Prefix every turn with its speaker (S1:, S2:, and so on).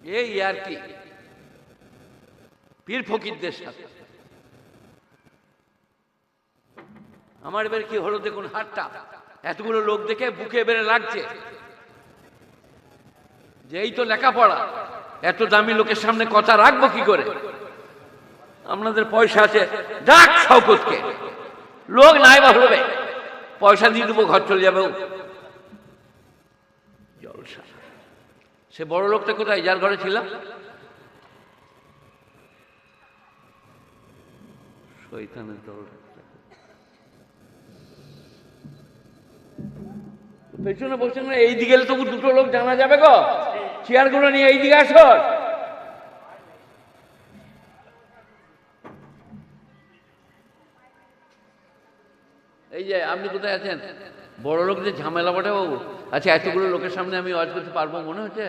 S1: এই আর কি পীর ফকিরদের সাথে। আমার এবার কি হলো দেখুন, হাতটা এতগুলো লোক দেখে বুকে বেড়ে লাগছে যে এই তো লেখাপড়া, এত দামি লোকের সামনে কথা রাখবো কি করে। আপনাদের পয়সা আছে, ডাক শওকতকে, লোক নাই বা হলবে, পয়সা দিয়ে দেবো, ঘর চলে যাবে। জলসা। সে বড় লোকটা কোথায়, যার ঘরে ছিলাম? শয়তানের দল। পেছনে বসে না, এই দিকে তবু দুটো লোক জানা যাবে গো, চেয়ারগুলো নিয়ে এই দিকে আসো। এই যে আপনি কোথায় আছেন? বড় লোকদের ঝামেলা বটে বাবু। আচ্ছা, এতগুলো লোকের সামনে আমি ওয়াজ করতে পারবো মনে হচ্ছে?